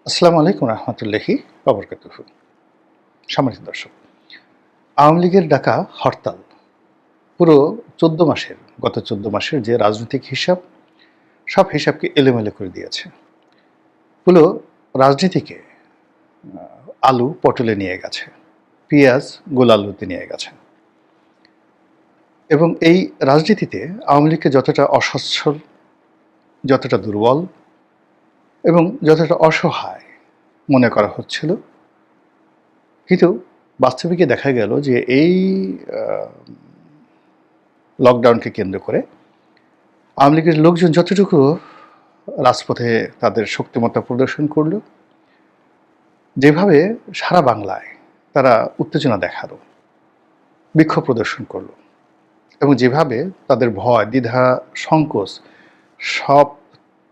আসসালামু আলাইকুম রহমতুল্লাহি ওবরকাতুহু। সম্মানিত দর্শক, আওয়ামী লীগের ডাকা হরতাল পুরো ১৪ মাসের গত ১৪ মাসের যে রাজনৈতিক হিসাব, সব হিসাবকে এলোমেলো করে দিয়েছে। পুরো রাজনীতিকে আলু পটলে নিয়ে গেছে, পেঁয়াজ গোল আলুতে নিয়ে গেছে। এবং এই রাজনীতিতে আওয়ামী লীগকে যতটা অসচ্ছল, যতটা দুর্বল এবং যতটা অসহায় মনে করা হচ্ছিল, কিন্তু বাস্তবিকে দেখা গেল যে এই লকডাউনকে কেন্দ্র করে আওয়ামী লীগের লোকজন যতটুকু রাজপথে তাদের শক্তিমত্তা প্রদর্শন করল, যেভাবে সারা বাংলায় তারা উত্তেজনা দেখালো, বিক্ষোভ প্রদর্শন করলো, এবং যেভাবে তাদের ভয়, দ্বিধা, সংকোচ সব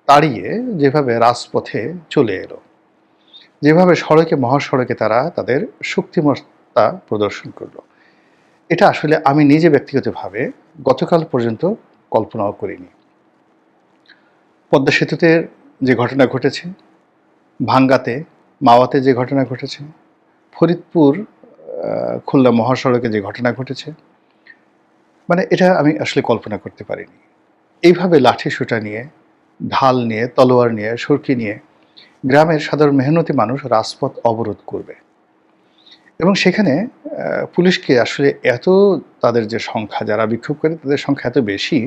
তাড়িয়ে যেভাবে রাজপথে চলে এলো, যেভাবে সড়কে মহাসড়কে তারা তাদের শক্তিমত্তা প্রদর্শন করলো, এটা আসলে আমি নিজে ব্যক্তিগতভাবে গতকাল পর্যন্ত কল্পনাও করিনি। পদ্মা সেতুতে যে ঘটনা ঘটেছে, ভাঙ্গাতে, মাওয়াতে যে ঘটনা ঘটেছে, ফরিদপুর খুলনা মহাসড়কে যে ঘটনা ঘটেছে, মানে এটা আমি আসলে কল্পনা করতে পারিনি। এইভাবে লাঠি সোঁটা নিয়ে, ঢাল নিয়ে, তলোয়ার নিয়ে, সরকি নিয়ে গ্রামের সাধারণ মেহনতি মানুষ রাজপথ অবরোধ করবে, এবং সেখানে পুলিশকে আসলে এত, তাদের যে সংখ্যা, যারা বিক্ষোভ করে তাদের সংখ্যা এত বেশি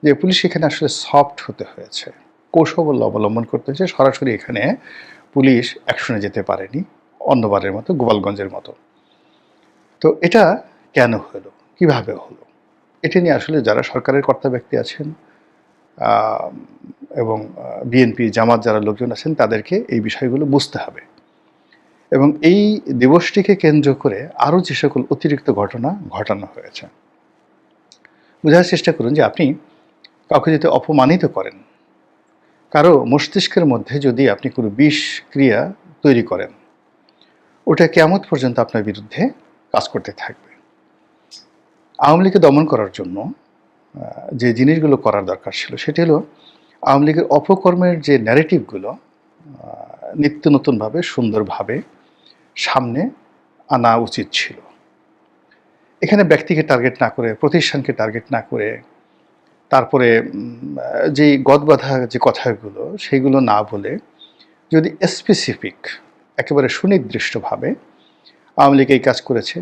যে পুলিশ এখানে আসলে সফট হতে হয়েছে, কৌশল অবলম্বন করতে হয়েছে। সরাসরি এখানে পুলিশ অ্যাকশনে যেতে পারেনি অন্যবারের মতো, গোপালগঞ্জের মতো। তো এটা কেন হলো, কিভাবে হলো, এটা নিয়ে আসলে যারা সরকারের কর্তা ব্যক্তি আছেন এবং বিএনপি জামাত যারা লোকজন আছেন, তাদেরকে এই বিষয়গুলো বুঝতে হবে। এবং এই দিবসটিকে কেন্দ্র করে আরও যে সকল অতিরিক্ত ঘটনা ঘটানো হয়েছে, বোঝার চেষ্টা করুন যে আপনি কাউকে যদি অপমানিত করেন, কারো মস্তিষ্কের মধ্যে যদি আপনি কোনো বিষ ক্রিয়া তৈরি করেন, ওটা কিয়ামত পর্যন্ত আপনার বিরুদ্ধে কাজ করতে থাকবে। আওয়ামী লীগকে দমন করার জন্য যে জিনিসগুলো করার দরকার ছিল, সেটি হলো আওয়ামী লীগের অপকর্মের যে ন্যারেটিভগুলো নিত্য নতুনভাবে, সুন্দরভাবে সামনে আনা উচিত ছিল। এখানে ব্যক্তিকে টার্গেট না করে, প্রতিষ্ঠানকে টার্গেট না করে, তারপরে যেই গদবাঁধা যে কথাগুলো, সেগুলো না বলে যদি স্পেসিফিক, একেবারে সুনির্দিষ্টভাবে আওয়ামী লীগ এই কাজ করেছে,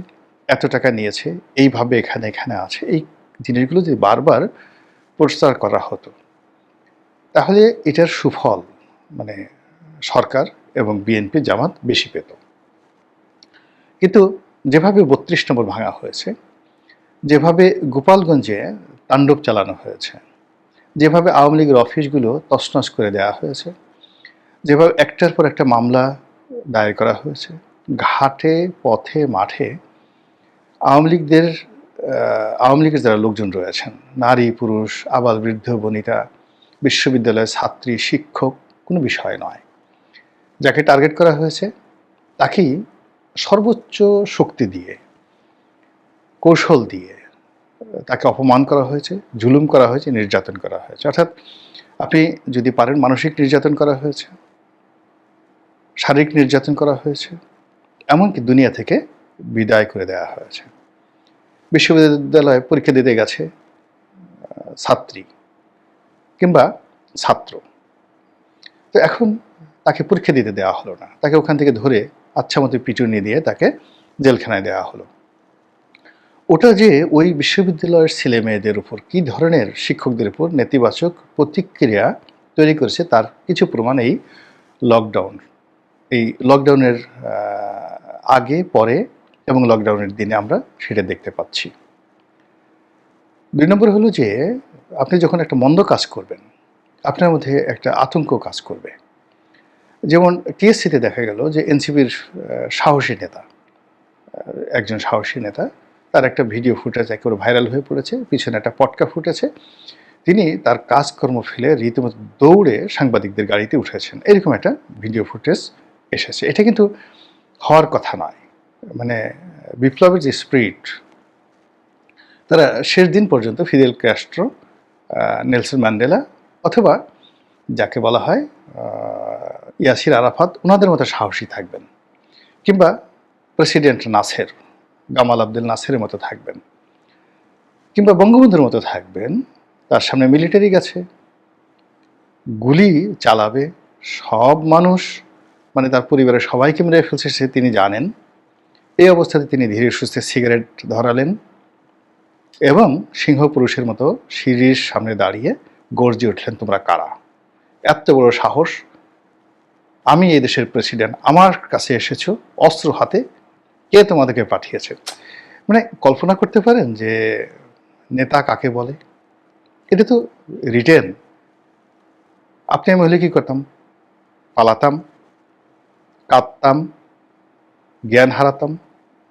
এত টাকা নিয়েছে, এইভাবে এখানে এখানে আছে, এই জিনিসগুলো যদি বারবার প্রচার করা হতো, তাহলে এটার সুফল মানে সরকার এবং বিএনপি জামাত বেশি পেত। কিন্তু যেভাবে ৩২ নম্বর ভাঙা হয়েছে, যেভাবে গোপালগঞ্জে তাণ্ডব চালানো হয়েছে, যেভাবে আওয়ামী লীগের অফিসগুলো তছনছ করে দেওয়া হয়েছে, যেভাবে একটার পর একটা মামলা দায়ের করা হয়েছে, ঘাটে, পথে, মাঠে আওয়ামী লীগের যারা লোকজন রয়েছেন, নারী, পুরুষ, আবাল, বৃদ্ধ, বনিতা, বিশ্ববিদ্যালয়ের ছাত্রী, শিক্ষক, কোনো বিষয় নয়, যাকে টার্গেট করা হয়েছে তাকেই সর্বোচ্চ শক্তি দিয়ে, কৌশল দিয়ে তাকে অপমান করা হয়েছে, জুলুম করা হয়েছে, নির্যাতন করা হয়েছে। অর্থাৎ আপনি যদি পারেন, মানসিক নির্যাতন করা হয়েছে, শারীরিক নির্যাতন করা হয়েছে, এমনকি দুনিয়া থেকে বিদায় করে দেওয়া হয়েছে। বিশ্ববিদ্যালয়ে পরীক্ষা দিতে গেছে ছাত্রী কিংবা ছাত্র, তো এখন তাকে পরীক্ষা দিতে দেওয়া হলো না, তাকে ওখান থেকে ধরে আচ্ছা মতো পিটুনি দিয়ে তাকে জেলখানায় দেওয়া হলো। ওটা যে ওই বিশ্ববিদ্যালয়ের ছেলে মেয়েদের উপর কী ধরনের, শিক্ষকদের উপর নেতিবাচক প্রতিক্রিয়া তৈরি করেছে, তার কিছু প্রমাণ এই লকডাউনের আগে, পরে এবং লকডাউনের দিনে আমরা সেটা দেখতে পাচ্ছি। ২ নম্বর হলো যে আপনি যখন একটা মন্দ কাজ করবেন, আপনার মধ্যে একটা আতঙ্ক কাজ করবে। যেমন টিএসসিতে দেখা গেল যে এনসিপির সাহসী নেতা, একজন সাহসী নেতা, তার একটা ভিডিও ফুটেজ একেবারে ভাইরাল হয়ে পড়েছে, পিছনে একটা পটকা ফুটেছে, তিনি তার কাজকর্ম ফেলে রীতিমতো দৌড়ে সাংবাদিকদের গাড়িতে উঠেছেন, এরকম একটা ভিডিও ফুটেজ এসেছে। এটা কিন্তু হওয়ার কথা নয়। মানে বিপ্লবের যে স্পিরিট, তারা শেষ দিন পর্যন্ত ফিদেল ক্যাস্ট্রো, নেলসন ম্যান্ডেলা, অথবা যাকে বলা হয় ইয়াসির আরাফাত ওনাদের মতো সাহসী থাকবেন, কিংবা প্রেসিডেন্ট নাসের, গামাল আব্দেল নাসেরের মতো থাকবেন, কিংবা বঙ্গবন্ধুর মতো থাকবেন। তার সামনে মিলিটারি গেছে, গুলি চালাবে, সব মানুষ মানে তার পরিবারের সবাইকে মেরে ফেলছে সে তিনি জানেন। এই অবস্থাতে তিনি ধীরে সুস্থে সিগারেট ধরালেন এবং সিংহ পুরুষের মতো সিঁড়ির সামনে দাঁড়িয়ে গর্জে উঠলেন, তোমরা কারা? এত বড় সাহস! আমি এই দেশের প্রেসিডেন্ট, আমার কাছে এসেছো অস্ত্র হাতে, কে তোমাদেরকে পাঠিয়েছে? মানে কল্পনা করতে পারেন যে নেতা কাকে বলে? এটা তো রিটেন। আপনি আমি হলে কি করতাম? পালাতাম, কাঁদতাম, জ্ঞান হারাতাম।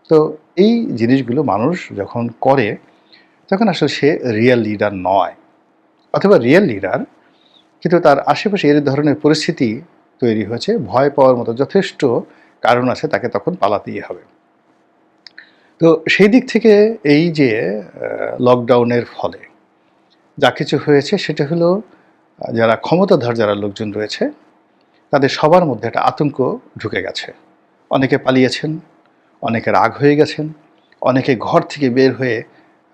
তো এই জিনিসগুলো মানুষ যখন করে তখন আসলে সে রিয়েল লিডার নয়, অথবা রিয়েল লিডার কিন্তু তার আশেপাশে এই ধরনের পরিস্থিতি তৈরি হয়েছে, ভয় পাওয়ার মতো যথেষ্ট কারণ আছে, তাকে তখন পালাতেই হবে। তো সেই দিক থেকে এই যে লকডাউনের ফলে যা কিছু হয়েছে সেটা হলো যারা ক্ষমতাধর যারা লোকজন রয়েছে তাদের সবার মধ্যে একটা আতঙ্ক ঢুকে গেছে। অনেকে পালিয়েছেন, অনেকে রাগ হয়ে গেছেন, অনেকে ঘর থেকে বের হয়ে,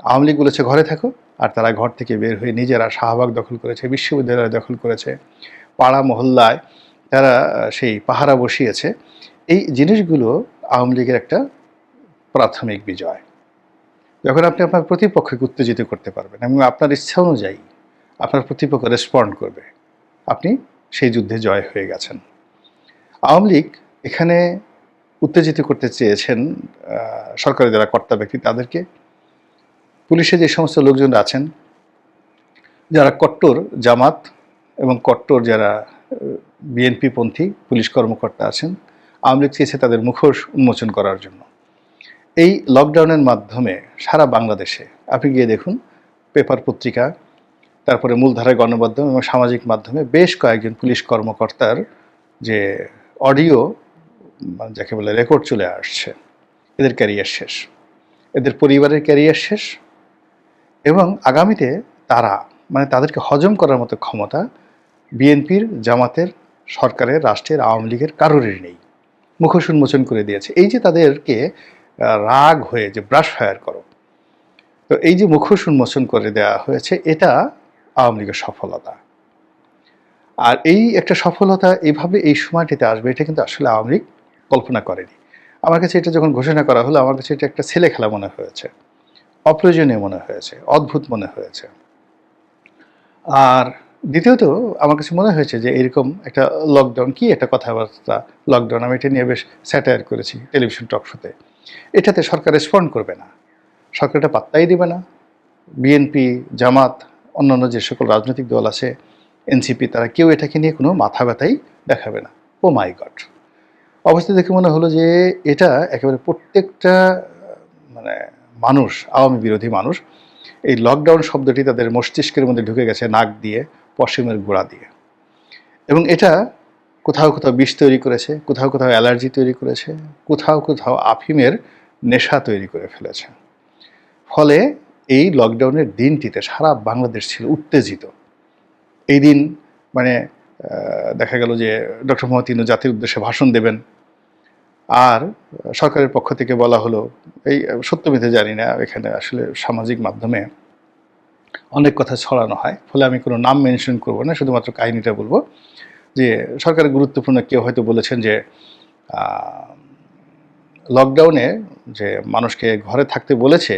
আওয়ামী লীগ বলেছে ঘরে থাকো, আর তারা ঘর থেকে বের হয়ে নিজেরা শাহবাগ দখল করেছে, বিশ্ববিদ্যালয় দখল করেছে, পাড়া মহল্লায় তারা সেই পাহারা বসিয়েছে। এই জিনিসগুলো আওয়ামী লীগের একটা প্রাথমিক বিজয়। যখন আপনি আপনার প্রতিপক্ষকে উত্তেজিত করতে পারবেন এবং আপনার ইচ্ছা অনুযায়ী আপনার প্রতিপক্ষ রেসপন্ড করবে, আপনি সেই যুদ্ধে জয় হয়ে গেছেন। আওয়ামী লীগ এখানে উত্তেজিত করতে চেয়েছেন সরকারি যারা কর্তা ব্যক্তি তাদেরকে। পুলিশে যে সমস্ত লোকজন আছেন যারা কট্টর জামাত এবং কট্টর যারা বিএনপি পন্থী পুলিশ কর্মকর্তা আছেন, আওয়ামী লীগ চেয়েছে তাদের মুখোশ উন্মোচন করার জন্য। এই লকডাউনের মাধ্যমে সারা বাংলাদেশে আপনি গিয়ে দেখুন, পেপার পত্রিকা, তারপরে মূলধারায় গণমাধ্যম এবং সামাজিক মাধ্যমে বেশ কয়েকজন পুলিশ কর্মকর্তার যে অডিও যাকে বলে রেকর্ড চলে আসছে। এদের ক্যারিয়ার শেষ, এদের পরিবারের ক্যারিয়ার শেষ, এবং আগামীতে তারা মানে তাদেরকে হজম করার মতো ক্ষমতা বিএনপির, জামাতের, সরকারের, রাষ্ট্রের, আওয়ামী লীগের কারোরই নেই। মুখোশ উন্মোচন করে দিয়েছে। এই যে তাদেরকে রাগ হয়ে যে ব্রাশ ফায়ার করো, তো এই যে মুখোশ উন্মোচন করে দেওয়া হয়েছে, এটা আওয়ামী লীগের সফলতা। আর এই একটা সফলতা এইভাবে এই সময়টিতে আসবে, এটা কিন্তু আসলে আওয়ামী লীগ কল্পনা করেনি। আমার কাছে এটা যখন ঘোষণা করা হলো, আমার কাছে এটা একটা ছেলে খেলা মনে হয়েছে, অপ্রয়োজনীয় মনে হয়েছে, অদ্ভুত মনে হয়েছে। আর দ্বিতীয়ত আমার কাছে মনে হয়েছে যে এরকম একটা লকডাউন, কি একটা কথাবার্তা লকডাউন, আমি এটা নিয়ে বেশ স্যাটায়ার করেছি টেলিভিশন টক শোতে। এটাতে সরকার রেসপন্ড করবে না, সরকার এটা পাত্তাই দেবে না। বিএনপি, জামাত, অন্যান্য যে সকল রাজনৈতিক দল আছে, এনসিপি, তারা কেউ এটাকে নিয়ে কোনো মাথা ব্যথাই দেখাবে না। ও মাই গড! অবস্থা দেখে মনে হলো যে এটা একেবারে প্রত্যেকটা মানে মানুষ, আওয়ামী বিরোধী মানুষ, এই লকডাউন শব্দটি তাদের মস্তিষ্কের মধ্যে ঢুকে গেছে নাক দিয়ে, পশ্চিমের গোড়া দিয়ে। এবং এটা কোথাও কোথাও বিষ তৈরি করেছে, কোথাও কোথাও অ্যালার্জি তৈরি করেছে, কোথাও কোথাও আফিমের নেশা তৈরি করে ফেলেছে। ফলে এই লকডাউনের দিনটিতে সারা বাংলাদেশ ছিল উত্তেজিত। এই দিন মানে দেখা গেল যে ডক্টর মোহাম্মদ ইউনূস জাতির উদ্দেশ্যে ভাষণ দেবেন, আর সরকারের পক্ষ থেকে বলা হলো, এই সত্য মিথ্যা জানি না, এখানে আসলে সামাজিক মাধ্যমে অনেক কথা ছড়ানো হয়, ফলে আমি কোনো নাম মেনশন করব না, শুধুমাত্র কাহিনিটা বলবো যে সরকারের গুরুত্বপূর্ণ কেউ হয়তো বলেছেন যে লকডাউনে যে মানুষকে ঘরে থাকতে বলেছে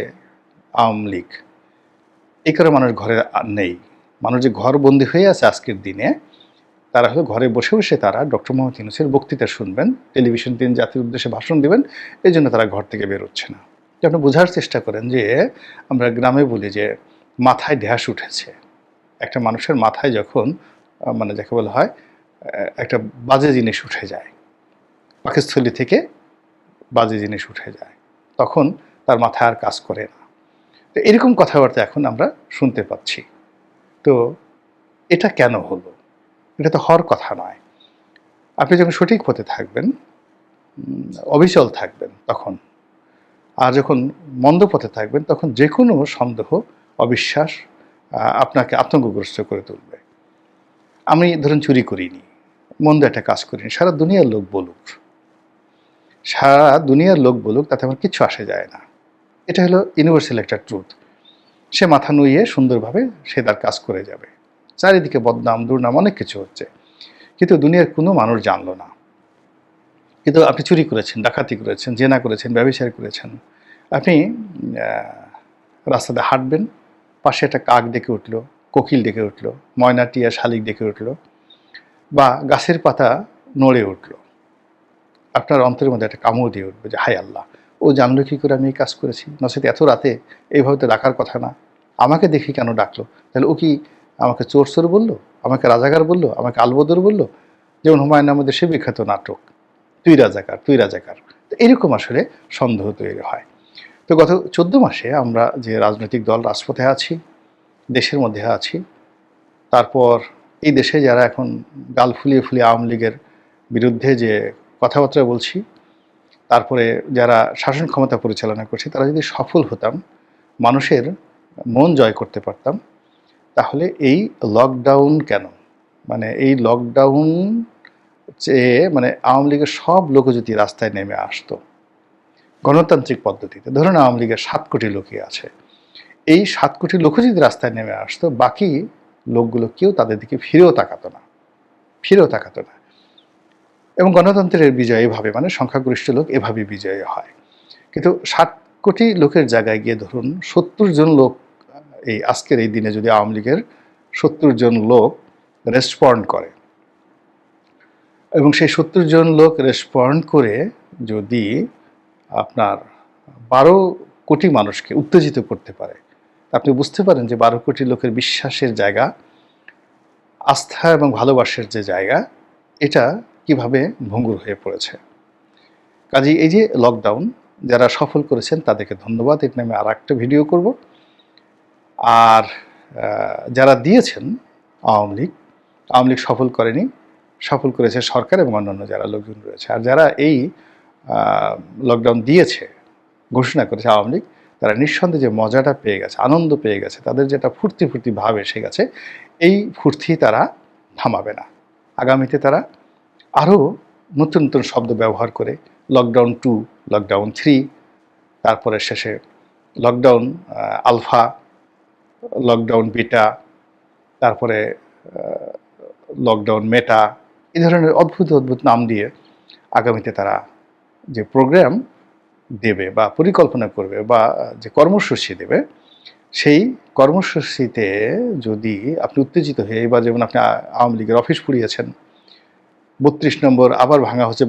আওয়ামী লীগ, এই কারণে মানুষ ঘরে নেই। মানুষ যে ঘরবন্দি হয়ে আছে আজকের দিনে, তারা হলো ঘরে বসে বসে তারা ডক্টর মোহাম্মদ ইউনূসের বক্তৃতা শুনবেন, টেলিভিশন দিন জাতির উদ্দেশ্যে ভাষণ দেবেন, এই জন্য তারা ঘর থেকে বেরোচ্ছে না। আপনি বোঝার চেষ্টা করেন যে আমরা গ্রামে বলি যে মাথায় ঢ্যাস উঠেছে। একটা মানুষের মাথায় যখন মানে যাকে বলা হয় একটা বাজে জিনিস উঠে যায়, পাকস্থলী থেকে বাজে জিনিস উঠে যায়, তখন তার মাথায় আর কাজ করে না। তো এরকম কথাবার্তা এখন আমরা শুনতে পাচ্ছি। তো এটা কেন হলো? এটা তো হওয়ার কথা নয়। আপনি যখন সঠিক পথে থাকবেন, অবিচল থাকবেন তখন, আর যখন মন্দ পথে থাকবেন তখন যে কোনো সন্দেহ, অবিশ্বাস আপনাকে আতঙ্কগ্রস্ত করে তুলবে। আমি ধরুন চুরি করিনি, মন্দ একটা কাজ করিনি, সারা দুনিয়ার লোক বলুক, সারা দুনিয়ার লোক বলুক, তাতে আমার কিচ্ছু আসে যায় না। এটা হলো ইউনিভার্সাল একটা ট্রুথ। সে মাথা নুইয়ে সুন্দরভাবে সে তার কাজ করে যাবে। চারিদিকে বদনাম দুর্নাম অনেক কিছু হচ্ছে, কিন্তু দুনিয়ার কোনো মানুষ জানলো না। কিন্তু আপনি চুরি করেছেন, ডাকাতি করেছেন, জেনা করেছেন, ব্যভিচার করেছেন, আপনি রাস্তাতে হাঁটবেন, পাশে একটা কাক ডেকে উঠলো, কোকিল ডেকে উঠলো, ময়না টিয়া শালিক ডেকে উঠলো, বা গাছের পাতা নড়ে উঠলো, আপনার অন্তরের মধ্যে একটা কামড় দিয়ে উঠবে যে হায় আল্লাহ, ও জানলো কী করে আমি এই কাজ করেছি, নচেত এত রাতে এইভাবে তো ডাকার কথা না, আমাকে দেখি কেন ডাকলো? তাহলে ও কি আমাকে চোর চোর বললো, আমাকে রাজাকার বললো, আমাকে আলবদর বললো? যেমন হুমায়ুন আহমেদের সে বিখ্যাত নাটক তুই রাজাকার তুই রাজাকার। তো এরকম আসলে সন্দেহ তৈরি হয়। তো গত 14 মাসে আমরা যে রাজনৈতিক দল রাজপথে আছি, দেশের মধ্যে আছি, তারপর এই দেশে যারা এখন গাল ফুলিয়ে ফুলিয়ে আওয়ামী লীগের বিরুদ্ধে যে কথাবার্তা বলছি, তারপরে যারা শাসন ক্ষমতা পরিচালনা করছে, তারা যদি সফল হতাম, মানুষের মন জয় করতে পারতাম, তাহলে এই লকডাউন কেন, মানে এই লকডাউন যে মানে আওয়ামী লীগের সব লোক যদি রাস্তায় নেমে আসতো গণতান্ত্রিক পদ্ধতিতে, ধরুন আওয়ামী লীগের 7 কোটি লোকই আছে, এই 7 কোটি লোক যদি রাস্তায় নেমে আসতো, বাকি লোকগুলো কেউ তাদের দিকে ফিরেও তাকাতো না, ফিরেও তাকাতো না। এবং গণতন্ত্রের বিজয় এভাবে, মানে সংখ্যাগরিষ্ঠ লোক এভাবেই বিজয়ী হয়। কিন্তু 7 কোটি লোকের জায়গায় গিয়ে ধরুন 70 জন লোক, এই আজকের এই দিনে যদি আওয়ামী লীগের 70 জন লোক রেসপন্ড করে, এবং সেই 70 জন লোক রেসপন্ড করে যদি আপনার 12 কোটি মানুষকে উত্তেজিত করতে পারে, আপনি বুঝতে পারেন যে 12 কোটি লোকের বিশ্বাসের জায়গা, আস্থা এবং ভালোবাসার যে জায়গা, এটা কিভাবে ভঙ্গুর হয়ে পড়েছে। কাজেই এই যে লকডাউন যারা সফল করেছেন তাদেরকে ধন্যবাদ, এর নামে আর একটা ভিডিও করব। আর যারা দিয়েছেন আওয়ামী লীগ সফল করেনি, সফল করেছে সরকার এবং অন্যান্য যারা লোকজন রয়েছে। আর যারা এই লকডাউন দিয়েছে, ঘোষণা করেছে আওয়ামী লীগ, তারা নিঃসন্দেহে যে মজাটা পেয়ে গেছে, আনন্দ পেয়ে গেছে, তাদের যেটা ফুর্তি ফুর্তি ভাব এসে গেছে, এই ফুর্তি তারা থামাবে না। আগামীতে তারা আরও নতুন নতুন শব্দ ব্যবহার করে লকডাউন 2, লকডাউন 3, তারপরে শেষে লকডাউন আলফা, লকডাউন বিটা, তারপরে লকডাউন মেটা, এই ধরনের অদ্ভুত অদ্ভুত নাম দিয়ে আগামীতে তারা যে প্রোগ্রাম দেবে বা পরিকল্পনা করবে বা যে কর্মসূচি দেবে, সেই কর্মসূচিতে যদি আপনি উত্তেজিত হয়ে, এবার যেমন আপনি আওয়ামী লীগের অফিস পুড়িয়েছেন, 32 নম্বর আবার ভাঙা হচ্ছে,